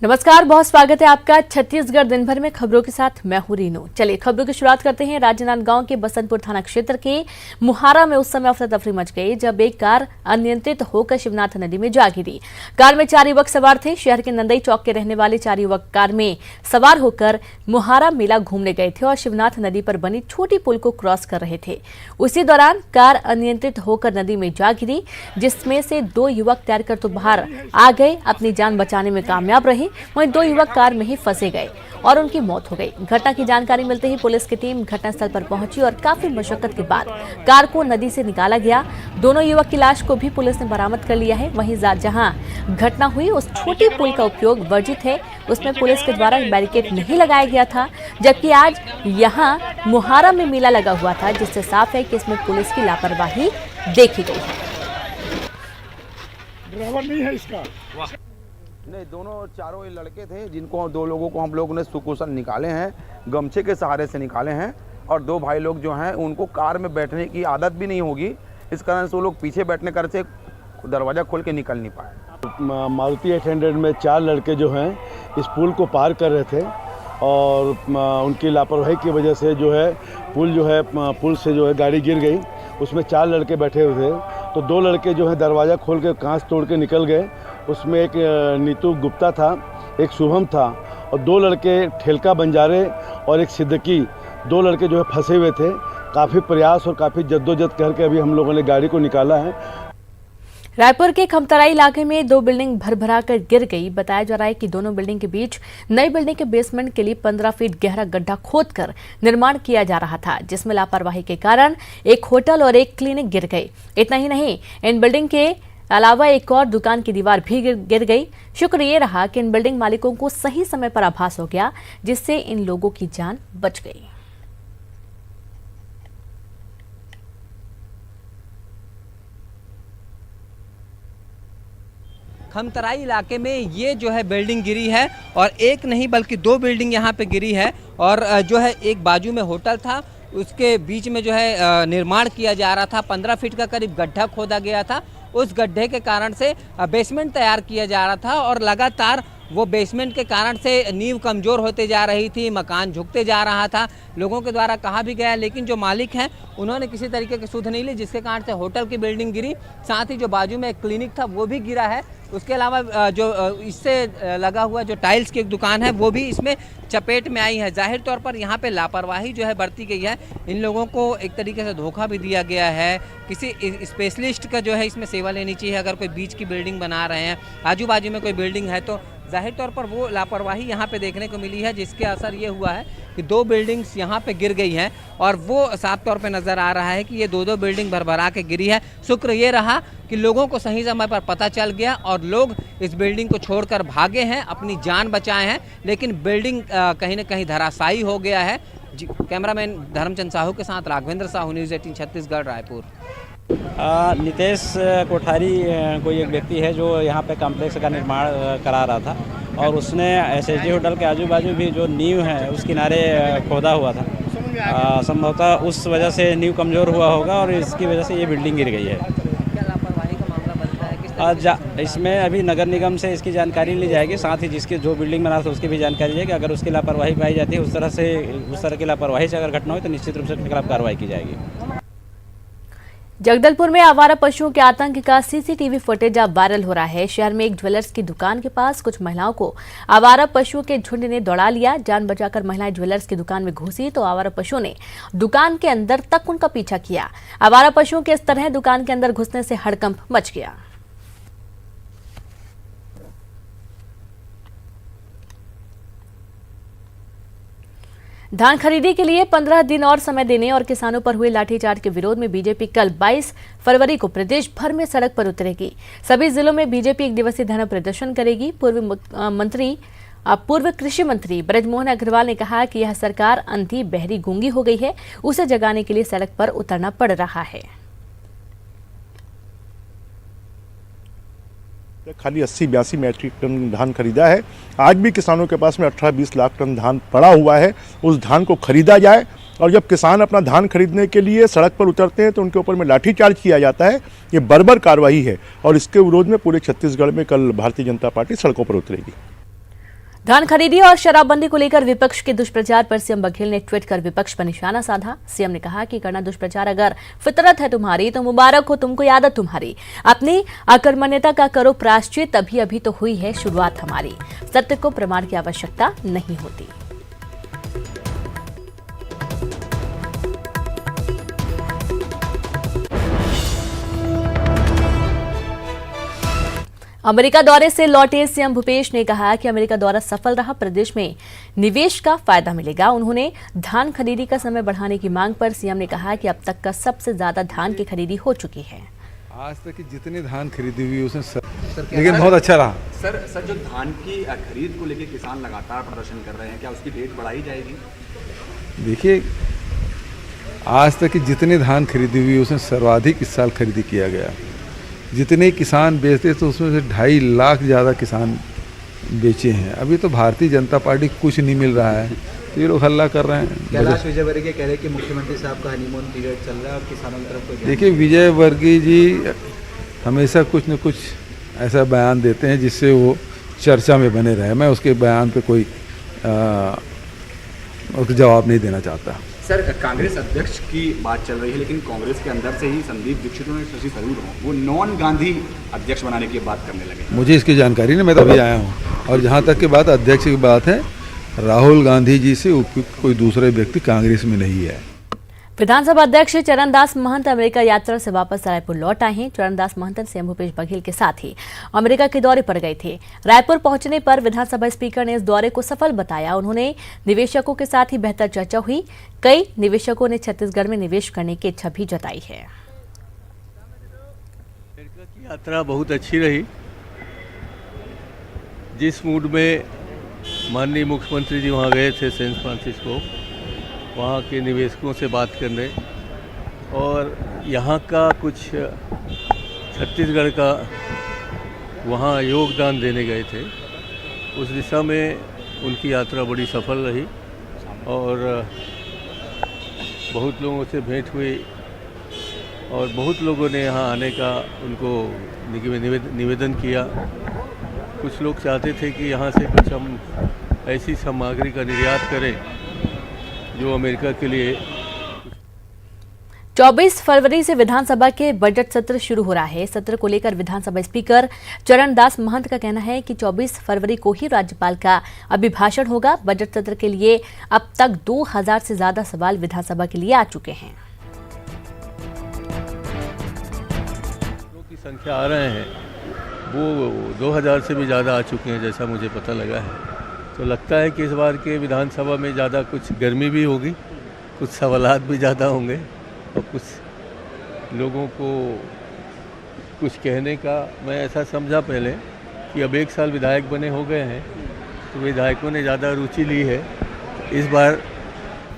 नमस्कार, बहुत स्वागत है आपका छत्तीसगढ़ दिन भर में खबरों के साथ मैं हूं रीनू। चलिए खबरों की शुरुआत करते हैं। राजनांदगांव के बसंतपुर थाना क्षेत्र के मुहारा में उस समय अफरा तफरी मच गई जब एक कार अनियंत्रित होकर शिवनाथ नदी में जा गिरी। कार में 4 युवक सवार थे। शहर के नंदई चौक के रहने वाले 4 युवक कार में सवार होकर मुहारा मेला घूमने गए थे और शिवनाथ नदी पर बनी छोटी पुल को क्रॉस कर रहे थे। उसी दौरान कार अनियंत्रित होकर नदी में जा गिरी, जिसमें से 2 युवक तैरकर तो बाहर आ गए, अपनी जान बचाने में कामयाब रहे। वहीं 2 युवक कार में ही फंसे गए और उनकी मौत हो गई। घटना की जानकारी मिलते ही पुलिस की टीम घटनास्थल पर पहुंची और काफी मशक्कत के बाद कार को नदी से निकाला गया। दोनों युवक की लाश को भी पुलिस ने बरामद कर लिया है। वहीं जहां घटना हुई उस छोटी पुल का उपयोग वर्जित है, उसमें पुलिस के द्वारा बैरिकेड नहीं लगाया गया था, जबकि आज यहां मुहारा में मेला लगा हुआ था, जिससे साफ है कि इसमें पुलिस की लापरवाही देखी गई है। ड्राइवर नहीं है इसका। नहीं, दोनों चारों ये लड़के थे जिनको 2 लोगों को हम लोग ने सुकुशल निकाले हैं, गमछे के सहारे से निकाले हैं। और 2 भाई लोग जो हैं उनको कार में बैठने की आदत भी नहीं होगी, इस कारण से वो लोग पीछे बैठने कर से दरवाज़ा खोल के निकल नहीं पाए। मारुति 800 में 4 लड़के जो हैं इस पुल को पार कर रहे थे और उनकी लापरवाही की वजह से जो है पुल से जो है गाड़ी गिर गई। उसमें 4 लड़के बैठे हुए थे, तो 2 लड़के जो है दरवाज़ा खोल के कांच तोड़ के निकल गए। उसमें एक नीतू गुप्ता था, एक शुभम था और 2 लड़के ठेलका बंजारे और एक सिद्दीकी, 2 लड़के जो है फंसे हुए थे। काफ़ी प्रयास और काफ़ी जद्दोजहद करके अभी हम लोगों ने गाड़ी को निकाला है। रायपुर के खमतराई इलाके में 2 बिल्डिंग भर कर गिर गई। बताया जा रहा है कि दोनों बिल्डिंग के बीच नई बिल्डिंग के बेसमेंट के लिए 15 फीट गहरा गड्ढा खोदकर निर्माण किया जा रहा था, जिसमें लापरवाही के कारण एक होटल और एक क्लिनिक गिर गई। इतना ही नहीं, इन बिल्डिंग के अलावा एक और दुकान की दीवार भी गिर गई। शुक्र ये रहा कि इन बिल्डिंग मालिकों को सही समय पर आभास हो गया, जिससे इन लोगों की जान बच गई। खमतराई इलाके में ये जो है बिल्डिंग गिरी है और एक नहीं बल्कि 2 बिल्डिंग यहाँ पे गिरी है। और जो है एक बाजू में होटल था, उसके बीच में जो है निर्माण किया जा रहा था। 15 फीट का करीब गड्ढा खोदा गया था। उस गड्ढे के कारण से बेसमेंट तैयार किया जा रहा था और लगातार वो बेसमेंट के कारण से नींव कमज़ोर होते जा रही थी, मकान झुकते जा रहा था। लोगों के द्वारा कहा भी गया, लेकिन जो मालिक हैं उन्होंने किसी तरीके की सुध नहीं ली, जिसके कारण से होटल की बिल्डिंग गिरी। साथ ही जो बाजू में एक क्लिनिक था वो भी गिरा है। उसके अलावा जो इससे लगा हुआ जो टाइल्स की एक दुकान है वो भी इसमें चपेट में आई है। जाहिर तौर पर यहाँ पे लापरवाही जो है बरती गई है। इन लोगों को एक तरीके से धोखा भी दिया गया है। किसी स्पेशलिस्ट का जो है इसमें सेवा लेनी चाहिए। अगर कोई बीच की बिल्डिंग बना रहे हैं, आजू बाजू में कोई बिल्डिंग है, तो जाहिर तौर पर वो लापरवाही यहाँ पे देखने को मिली है, जिसके असर ये हुआ है कि 2 बिल्डिंग्स यहाँ पे गिर गई हैं। और वो साफ तौर पे नज़र आ रहा है कि ये 2 बिल्डिंग भरभरा के गिरी है। शुक्र ये रहा कि लोगों को सही समय पर पता चल गया और लोग इस बिल्डिंग को छोड़कर भागे हैं, अपनी जान बचाए हैं। लेकिन बिल्डिंग कहीं न कहीं धराशायी हो गया है। कैमरामैन धर्मचंद साहू के साथ राघवेंद्र साहू, न्यूज़ 18 छत्तीसगढ़, रायपुर। नितेश कोठारी कोई एक व्यक्ति है जो यहाँ पे कॉम्प्लेक्स का निर्माण करा रहा था और उसने एसएसडी होटल के आजू बाजू भी जो नींव है उस किनारे खोदा हुआ था। संभवतः उस वजह से नींव कमज़ोर हुआ होगा और इसकी वजह से ये बिल्डिंग गिर गई है। क्या लापरवाही का मामला बनता है? किस इसमें अभी नगर निगम से इसकी जानकारी ली जाएगी। साथ ही जिसकी जो बिल्डिंग बना था उसकी भी जानकारी ली जाएगी। अगर उसकी लापरवाही पाई जाती है, उस तरह की लापरवाही से अगर घटना हो तो निश्चित रूप से उसके खिलाफ कार्रवाई की जाएगी। जगदलपुर में आवारा पशुओं के आतंक का सीसीटीवी फुटेज अब वायरल हो रहा है। शहर में एक ज्वेलर्स की दुकान के पास कुछ महिलाओं को आवारा पशुओं के झुंड ने दौड़ा लिया। जान बचाकर महिलाएं ज्वेलर्स की दुकान में घुसी तो आवारा पशुओं ने दुकान के अंदर तक उनका पीछा किया। आवारा पशुओं के इस तरह दुकान के अंदर घुसने से हड़कंप मच गया। धान खरीदी के लिए 15 दिन और समय देने और किसानों पर हुए लाठीचार्ज के विरोध में बीजेपी कल 22 फरवरी को प्रदेश भर में सड़क पर उतरेगी। सभी जिलों में बीजेपी 1 दिवसीय धरना प्रदर्शन करेगी। पूर्व कृषि मंत्री ब्रजमोहन अग्रवाल ने कहा कि यह सरकार अंधी, बहरी, गूंगी हो गई है, उसे जगाने के लिए सड़क पर उतरना पड़ रहा है। खाली 80-82 मैट्रिक टन धान खरीदा है। आज भी किसानों के पास में 18-20 लाख टन धान पड़ा हुआ है। उस धान को खरीदा जाए और जब किसान अपना धान खरीदने के लिए सड़क पर उतरते हैं तो उनके ऊपर में लाठीचार्ज किया जाता है। ये बर्बर कार्रवाई है और इसके विरोध में पूरे छत्तीसगढ़ में कल भारतीय जनता पार्टी सड़कों पर उतरेगी। धान खरीदी और शराबबंदी को लेकर विपक्ष के दुष्प्रचार पर सीएम बघेल ने ट्वीट कर विपक्ष पर निशाना साधा। सीएम ने कहा कि करना दुष्प्रचार अगर फितरत है तुम्हारी तो मुबारक हो तुमको, आदत तुम्हारी। अपनी अकर्मण्यता का करो प्रायश्चित, अभी अभी तो हुई है शुरुआत हमारी। सत्य को प्रमाण की आवश्यकता नहीं होती। अमेरिका दौरे से लौटे सीएम भूपेश ने कहा कि अमेरिका दौरा सफल रहा, प्रदेश में निवेश का फायदा मिलेगा। उन्होंने धान खरीदी का समय बढ़ाने की मांग पर सीएम ने कहा कि अब तक का सबसे ज्यादा धान की खरीदी हो चुकी है। आज तक की जितनी धान खरीदी हुई उसमें लेकिन बहुत अच्छा रहा। सर जो धान की खरीद को लेकर किसान लगातार प्रदर्शन कर रहे हैं, क्या उसकी डेट बढ़ाई जाएगी? देखिए, आज तक की जितनी धान खरीदी हुई उसमें सर्वाधिक इस साल खरीदी किया गया। जितने किसान बेचते तो उसमें से 2.5 लाख ज़्यादा किसान बेचे हैं। अभी तो भारतीय जनता पार्टी कुछ नहीं मिल रहा है, तो ये लोग हल्ला कर रहे हैं। कैलाश विजयवर्गीय कह रहे हैं कि मुख्यमंत्री साहब का हनीमून पीरियड चल रहा है और किसानों की तरफ कोई। देखिए, विजयवर्गीय जी हमेशा कुछ न कुछ ऐसा बयान देते हैं जिससे वो चर्चा में बने रहे। मैं उसके बयान पे कोई उसका जवाब नहीं देना चाहता। सर, कांग्रेस अध्यक्ष की बात चल रही है, लेकिन कांग्रेस के अंदर से ही संदीप दीक्षित और शशि थरूर वो नॉन गांधी अध्यक्ष बनाने की बात करने लगे। मुझे इसकी जानकारी नहीं, मैं तो अभी आया हूँ। और जहाँ तक की बात अध्यक्ष की बात है, राहुल गांधी जी से उपयुक्त कोई दूसरे व्यक्ति कांग्रेस में नहीं है। विधानसभा अध्यक्ष चरणदास महंत अमेरिका यात्रा से वापस रायपुर लौट आए हैं। चरणदास महंत सीएम भूपेश बघेल के साथ ही अमेरिका के दौरे पर गए थे। रायपुर पहुंचने पर विधानसभा स्पीकर ने इस दौरे को सफल बताया। उन्होंने निवेशकों के साथ ही बेहतर चर्चा हुई। कई निवेशकों ने छत्तीसगढ़ में निवेश करने की इच्छा भी जताई है। अमेरिका की यात्रा बहुत अच्छी रही। जिस मूड में माननीय मुख्यमंत्री जी वहाँ गए थे सैन फ्रांसिस्को, वहाँ के निवेशकों से बात करने और यहाँ का कुछ छत्तीसगढ़ का वहाँ योगदान देने गए थे, उस दिशा में उनकी यात्रा बड़ी सफल रही और बहुत लोगों से भेंट हुई और बहुत लोगों ने यहाँ आने का उनको निवेदन किया। कुछ लोग चाहते थे कि यहाँ से कुछ हम ऐसी सामग्री का निर्यात करें जो अमेरिका के लिए। 24 फरवरी से विधानसभा के बजट सत्र शुरू हो रहा है। सत्र को लेकर विधानसभा स्पीकर चरणदास महंत का कहना है कि 24 फरवरी को ही राज्यपाल का अभिभाषण होगा। बजट सत्र के लिए अब तक 2000 से ज्यादा सवाल विधानसभा के लिए आ चुके हैं। की संख्या आ रहे हैं वो 2000 से भी ज़्यादा आ चुके हैं, जैसा मुझे पता लगा है। तो लगता है कि इस बार के विधानसभा में ज़्यादा कुछ गर्मी भी होगी, कुछ सवालात भी ज़्यादा होंगे और कुछ लोगों को कुछ कहने का। मैं ऐसा समझा पहले कि अब 1 साल विधायक बने हो गए हैं तो विधायकों ने ज़्यादा रुचि ली है। इस बार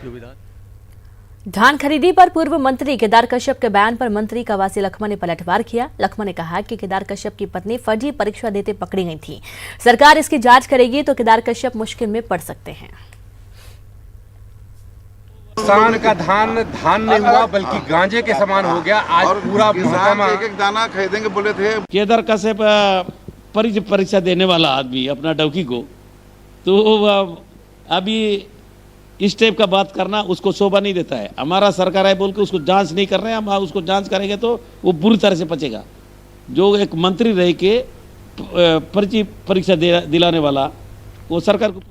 जो धान खरीदी पर पूर्व मंत्री केदार कश्यप के बयान पर मंत्री कवासी लखमा ने पलटवार किया। लखमा ने कहा कि केदार कश्यप की पत्नी फर्जी परीक्षा देते पकड़ी गई थी। सरकार इसकी जांच करेगी तो केदार कश्यप मुश्किल में पड़ सकते हैं। किसान का धान नहीं हुआ बल्कि गांजे के समान हो गया। आज पूरा किसान एक दाना खरीदेंगे बोले थे। केदार कश्यप परीक्षा देने वाला आदमी अपना डौकी को, तो अभी इस टाइप का बात करना उसको शोभा नहीं देता है। हमारा सरकार है बोल के उसको जांच नहीं कर रहे हैं। हम उसको जांच करेंगे तो वो बुरी तरह से बचेगा। जो एक मंत्री रह के परीक्षा दिलाने वाला वो सरकार को।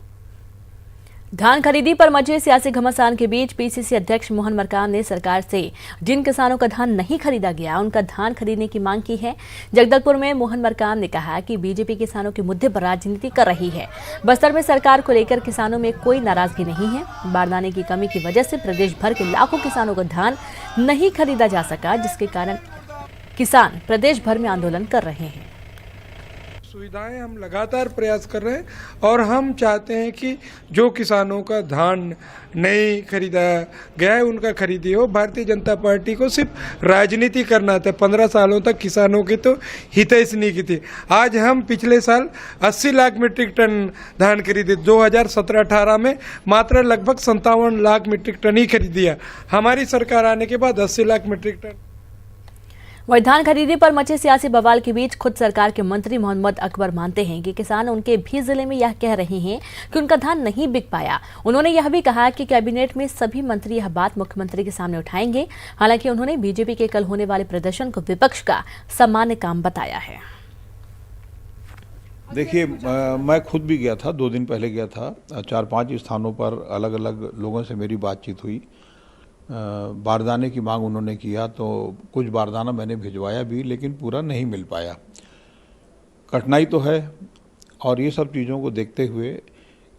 धान खरीदी पर मचे सियासी घमासान के बीच पीसीसी अध्यक्ष मोहन मरकाम ने सरकार से जिन किसानों का धान नहीं खरीदा गया उनका धान खरीदने की मांग की है। जगदलपुर में मोहन मरकाम ने कहा कि बीजेपी किसानों के मुद्दे पर राजनीति कर रही है। बस्तर में सरकार को लेकर किसानों में कोई नाराजगी नहीं है। बारदाने की कमी की वजह से प्रदेश भर के लाखों किसानों का धान नहीं खरीदा जा सका, जिसके कारण किसान प्रदेश भर में आंदोलन कर रहे हैं। सुविधाएं हम लगातार प्रयास कर रहे हैं और हम चाहते हैं कि जो किसानों का धान नहीं खरीदा गया है उनका खरीदी हो। भारतीय जनता पार्टी को सिर्फ राजनीति करना था। 15 सालों तक किसानों की तो हितैषी नहीं की थी। आज हम पिछले साल 80 लाख मीट्रिक टन धान खरीदे। 2017-18 में मात्र लगभग 57 लाख मीट्रिक टन ही खरीदिया। हमारी सरकार आने के बाद 80 लाख मीट्रिक टन। वही धान खरीदी पर मचे सियासी बवाल के बीच खुद सरकार के मंत्री मोहम्मद अकबर मानते हैं कि किसान उनके भी जिले में यह कह रहे हैं कि उनका धान नहीं बिक पाया। उन्होंने यह भी कहा कि कैबिनेट में सभी मंत्री यह बात मुख्यमंत्री के सामने उठाएंगे। हालांकि उन्होंने बीजेपी के कल होने वाले प्रदर्शन को विपक्ष का सामान्य काम बताया है। देखिए, मैं खुद भी गया था, 2 दिन पहले गया था। 4-5 स्थानों पर अलग अलग लोगों से मेरी बातचीत हुई। बारदाने की मांग उन्होंने किया तो कुछ बारदाना मैंने भिजवाया भी, लेकिन पूरा नहीं मिल पाया। कठिनाई तो है, और ये सब चीज़ों को देखते हुए,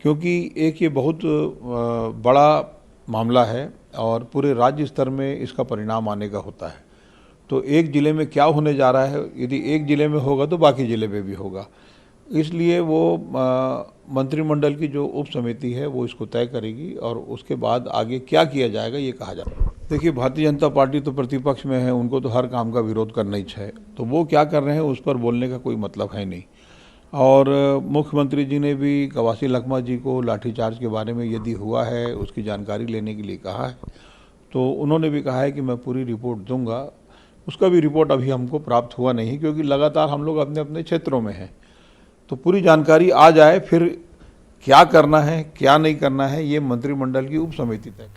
क्योंकि एक ये बहुत बड़ा मामला है और पूरे राज्य स्तर में इसका परिणाम आने का होता है, तो एक ज़िले में क्या होने जा रहा है, यदि एक ज़िले में होगा तो बाकी ज़िले में भी होगा। इसलिए वो मंत्रिमंडल की जो उप समिति है वो इसको तय करेगी और उसके बाद आगे क्या किया जाएगा ये कहा जाएगा। देखिए, भारतीय जनता पार्टी तो प्रतिपक्ष में है, उनको तो हर काम का विरोध करना ही है, तो वो क्या कर रहे हैं उस पर बोलने का कोई मतलब है नहीं। और मुख्यमंत्री जी ने भी कवासी लखमा जी को लाठीचार्ज के बारे में यदि हुआ है उसकी जानकारी लेने के लिए कहा है, तो उन्होंने भी कहा है कि मैं पूरी रिपोर्ट दूंगा। उसका भी रिपोर्ट अभी हमको प्राप्त हुआ नहीं, क्योंकि लगातार हम लोग अपने अपने क्षेत्रों में हैं। तो पूरी जानकारी आ जाए, फिर क्या करना है क्या नहीं करना है ये मंत्रिमंडल की उप समिति तय।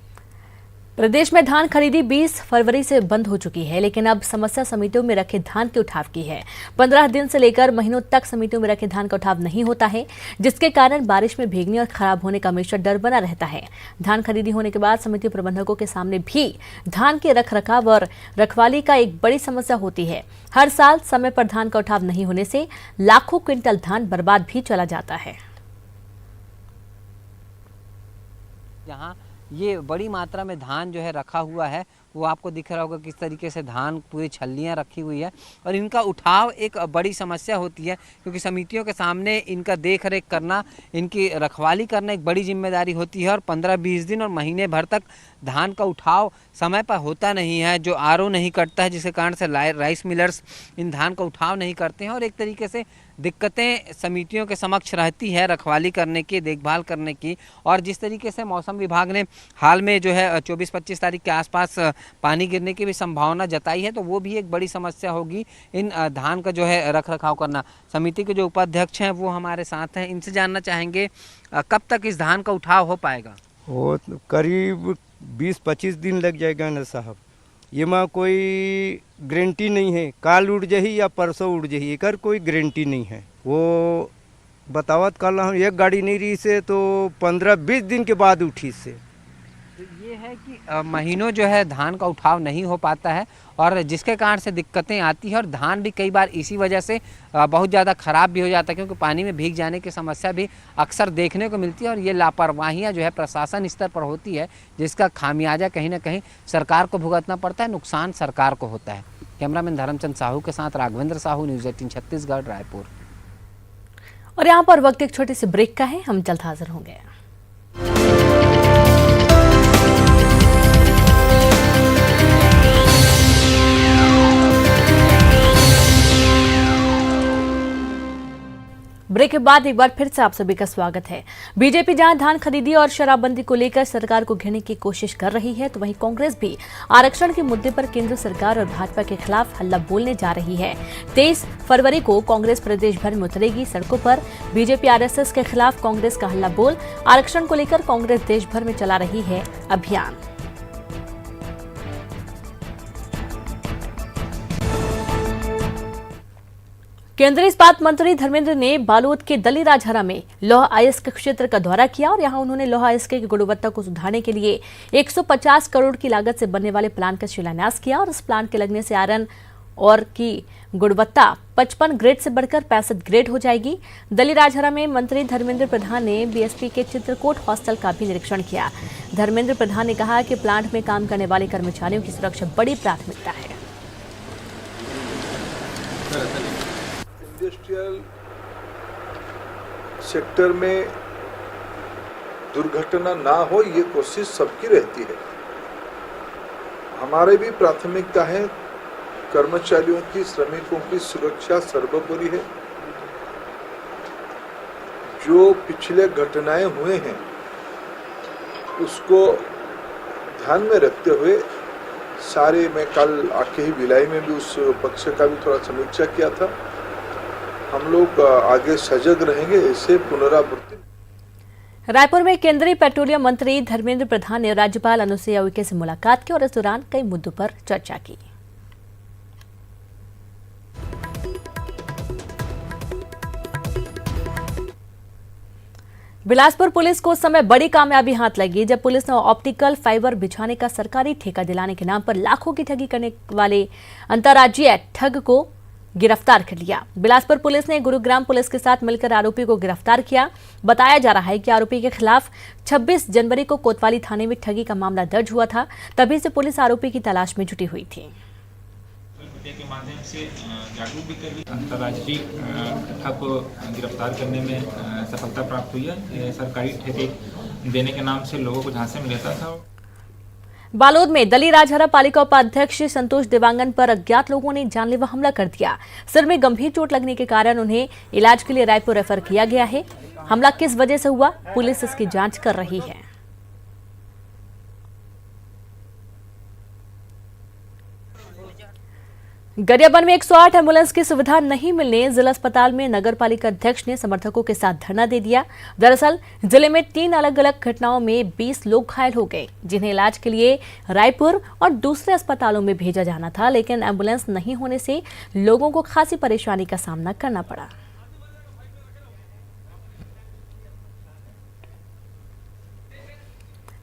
प्रदेश में धान खरीदी 20 फरवरी से बंद हो चुकी है, लेकिन अब समस्या समितियों में रखे धान के उठाव की है। 15 दिन से लेकर महीनों तक समितियों में रखे धान का उठाव नहीं होता है, जिसके कारण बारिश में भीगने और खराब होने का हमेशा डर बना रहता है। धान खरीदी होने के बाद समिति प्रबंधकों के सामने भी धान के रखरखाव और रखवाली का एक बड़ी समस्या होती है। हर साल समय पर धान का उठाव नहीं होने से लाखों क्विंटल धान बर्बाद भी चला जाता है। यहाँ ये बड़ी मात्रा में धान जो है रखा हुआ है, वो आपको दिख रहा होगा किस तरीके से धान पूरी छल्लियाँ रखी हुई है, और इनका उठाव एक बड़ी समस्या होती है, क्योंकि समितियों के सामने इनका देख रेख करना, इनकी रखवाली करना एक बड़ी जिम्मेदारी होती है। और 15-20 दिन और महीने भर तक धान का उठाव समय पर होता नहीं है, जो आरओ नहीं कटता है, जिसके कारण से राइस मिलर्स इन धान का उठाव नहीं करते हैं, और एक तरीके से दिक्कतें समितियों के समक्ष रहती है रखवाली करने की, देखभाल करने की। और जिस तरीके से मौसम विभाग ने हाल में जो है 24-25 तारीख के आसपास पानी गिरने की भी संभावना जताई है, तो वो भी एक बड़ी समस्या होगी इन धान का जो है रख रखाव करना। समिति के जो उपाध्यक्ष हैं वो हमारे साथ हैं, इनसे जानना चाहेंगे कब तक इस धान का उठाव हो पाएगा। वो करीब 20-25 दिन लग जाएगा ना साहब, ये में कोई गारंटी नहीं है, काल उड़ जाही या परसों उड़ जाही, एक कोई गारंटी नहीं है। वो बतावत कल हम एक गाड़ी नहीं रही से तो 15-20 दिन के बाद उठी से। तो ये है कि महीनों जो है धान का उठाव नहीं हो पाता है, और जिसके कारण से दिक्कतें आती है, और धान भी कई बार इसी वजह से बहुत ज़्यादा ख़राब भी हो जाता है, क्योंकि पानी में भीग जाने की समस्या भी अक्सर देखने को मिलती है। और ये लापरवाहियाँ जो है प्रशासन स्तर पर होती है, जिसका खामियाजा कहीं ना कहीं सरकार को भुगतना पड़ता है, नुकसान सरकार को होता है। कैमरामैन धर्मचंद साहू के साथ राघवेंद्र साहू, न्यूज़ 18 छत्तीसगढ़, रायपुर। और यहाँ पर वक्त एक छोटे से ब्रेक का है, हम जल्द हाजिर होंगे। ब्रेक के बाद एक बार फिर से आप सभी का स्वागत है। बीजेपी जहां धान खरीदी और शराबबंदी को लेकर सरकार को घेरने की कोशिश कर रही है, तो वहीं कांग्रेस भी आरक्षण के मुद्दे पर केंद्र सरकार और भाजपा के खिलाफ हल्ला बोलने जा रही है। 23 फरवरी को कांग्रेस प्रदेश भर में उतरेगी सड़कों पर। बीजेपी आरएसएस के खिलाफ कांग्रेस का हल्ला बोल। आरक्षण को लेकर कांग्रेस देश भर में चला रही है अभियान। केंद्रीय इस्पात मंत्री धर्मेंद्र ने बालोद के दलीराजहरा में लौह अयस्क क्षेत्र का दौरा किया, और यहां उन्होंने लौह अयस्क की गुणवत्ता को सुधारने के लिए 150 करोड़ की लागत से बनने वाले प्लांट का शिलान्यास किया। और इस प्लांट के लगने से आयरन और की गुणवत्ता 55 ग्रेड से बढ़कर 65 ग्रेड हो जाएगी। दलीराजहरा में मंत्री धर्मेंद्र प्रधान ने बीएसपी के चित्रकूट हॉस्टल का भी निरीक्षण किया। धर्मेंद्र प्रधान ने कहा कि प्लांट में काम करने वाले कर्मचारियों की सुरक्षा बड़ी प्राथमिकता है। इंडस्ट्रियल सेक्टर में दुर्घटना ना हो ये कोशिश सबकी रहती है। हमारे भी प्राथमिकता है, कर्मचारियों की, श्रमिकों की सुरक्षा सर्वोपरि है। जो पिछले घटनाएं हुए हैं उसको ध्यान में रखते हुए सारे मैं कल आके ही भिलाई में भी उस पक्ष का भी थोड़ा समीक्षा किया था। हम लोग आगे सजग रहेंगे ऐसे पुनरावृत्ति। रायपुर में केंद्रीय पेट्रोलियम मंत्री धर्मेंद्र प्रधान ने राज्यपाल अनुसुईया उइके से मुलाकात की और इस दौरान कई मुद्दों पर चर्चा की। बिलासपुर पुलिस को उस समय बड़ी कामयाबी हाथ लगी जब पुलिस ने ऑप्टिकल फाइबर बिछाने का सरकारी ठेका दिलाने के नाम पर लाखों की ठगी करने वाले अंतर्राज्यीय ठग को गिरफ्तार कर लिया। बिलासपुर पुलिस ने गुरुग्राम पुलिस के साथ मिलकर आरोपी को गिरफ्तार किया। बताया जा रहा है कि आरोपी के खिलाफ 26 जनवरी को कोतवाली थाने में ठगी का मामला दर्ज हुआ था। तभी से पुलिस आरोपी की तलाश में जुटी हुई थी। के माध्यम से जागरूक भी कर अंतर्राष्ट्रीय ठग को गिरफ्तार करने में सफलता प्राप्त हुई है। सरकारी ठेके देने के नाम से लोगों को झांसे में लेता था। बालोद में दली राजहरा पालिका उपाध्यक्ष संतोष देवांगन पर अज्ञात लोगों ने जानलेवा हमला कर दिया। सिर में गंभीर चोट लगने के कारण उन्हें इलाज के लिए रायपुर रेफर किया गया है। हमला किस वजह से हुआ, पुलिस इसकी जांच कर रही है। गरियाबंद में 108 एम्बुलेंस की सुविधा नहीं मिलने जिला अस्पताल में नगर पालिका अध्यक्ष ने समर्थकों के साथ धरना दे दिया। दरअसल जिले में 3 अलग अलग घटनाओं में 20 लोग घायल हो गए, जिन्हें इलाज के लिए रायपुर और दूसरे अस्पतालों में भेजा जाना था, लेकिन एम्बुलेंस नहीं होने से लोगों को खासी परेशानी का सामना करना पड़ा।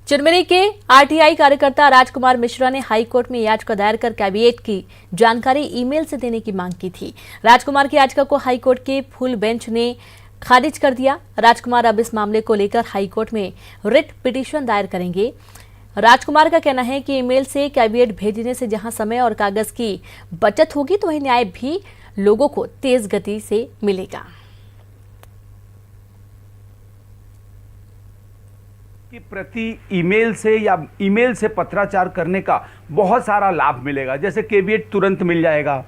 चिरमिरी के आरटीआई कार्यकर्ता राजकुमार मिश्रा ने हाईकोर्ट में याचिका दायर कर कैबिनेट की जानकारी ईमेल से देने की मांग की थी। राजकुमार की याचिका को हाईकोर्ट के फुल बेंच ने खारिज कर दिया। राजकुमार अब इस मामले को लेकर हाईकोर्ट में रिट पिटीशन दायर करेंगे। राजकुमार का कहना है कि ईमेल से कैबिनेट भेजने से जहां समय और कागज की बचत होगी, तो वही न्याय भी लोगों को तेज गति से मिलेगा। कि प्रति ईमेल से या ईमेल से पत्राचार करने का बहुत सारा लाभ मिलेगा। जैसे कैबिनेट तुरंत मिल जाएगा,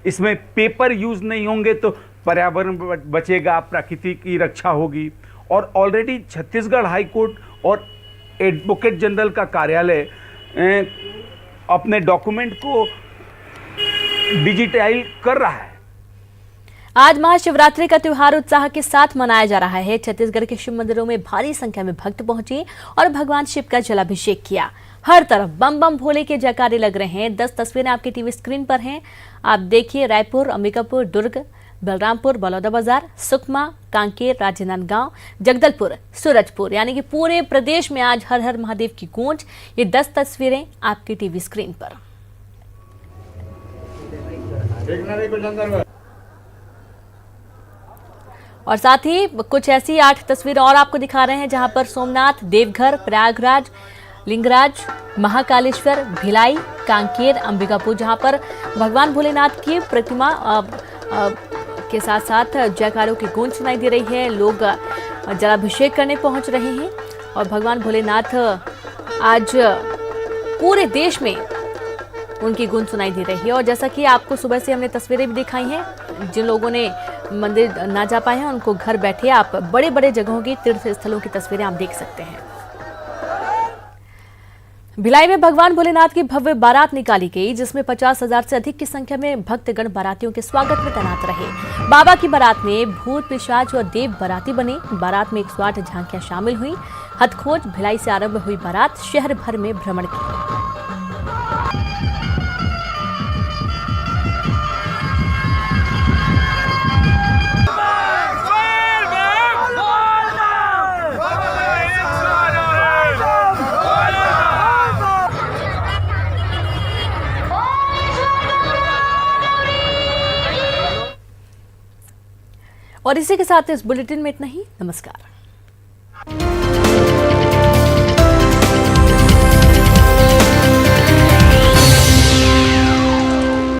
इसमें पेपर यूज नहीं होंगे तो पर्यावरण बचेगा, प्रकृति की रक्षा होगी। और ऑलरेडी छत्तीसगढ़ हाई कोर्ट और एडवोकेट जनरल का कार्यालय अपने डॉक्यूमेंट को डिजिटाइज कर रहा है। आज महाशिवरात्रि का त्योहार उत्साह के साथ मनाया जा रहा है। छत्तीसगढ़ के शिव मंदिरों में भारी संख्या में भक्त पहुंचे और भगवान शिव का जलाभिषेक किया। हर तरफ बम बम भोले के जयकारे लग रहे हैं। 10 तस्वीरें आपके टीवी स्क्रीन पर हैं। आप देखिए रायपुर, अंबिकापुर, दुर्ग, बलरामपुर, बलौदाबाजार, सुकमा, कांकेर, राजनांदगांव, जगदलपुर, सूरजपुर, यानी कि पूरे प्रदेश में आज हर हर महादेव की गूंज। ये 10 तस्वीरें आपकी टीवी स्क्रीन पर। और साथ ही कुछ ऐसी 8 तस्वीरें और आपको दिखा रहे हैं जहां पर सोमनाथ, देवघर, प्रयागराज, लिंगराज, महाकालेश्वर, भिलाई, कांकेर, अंबिकापुर, जहां पर भगवान भोलेनाथ की प्रतिमा के साथ साथ जयकारों की गूंज सुनाई दे रही है। लोग जलाभिषेक करने पहुंच रहे हैं और भगवान भोलेनाथ आज पूरे देश में उनकी गूंज सुनाई दे रही है। और जैसा कि आपको सुबह से हमने तस्वीरें भी दिखाई हैं, जिन लोगों ने मंदिर ना जा पाए हैं उनको घर बैठे आप बड़े बड़े जगहों की, तीर्थ स्थलों की तस्वीरें आप देख सकते हैं। भिलाई में भगवान भोलेनाथ की भव्य बारात निकाली गई, जिसमें 50,000 से अधिक की संख्या में भक्तगण बारातियों के स्वागत में तैनात रहे। बाबा की बारात में भूत, पिशाच और देव बाराती बने। बारात में 108 झांकियां शामिल हुई। हथखोज भिलाई से आरंभ हुई बारात शहर भर में भ्रमण की। और इसी के साथ इस बुलेटिन में इतना ही। नमस्कार।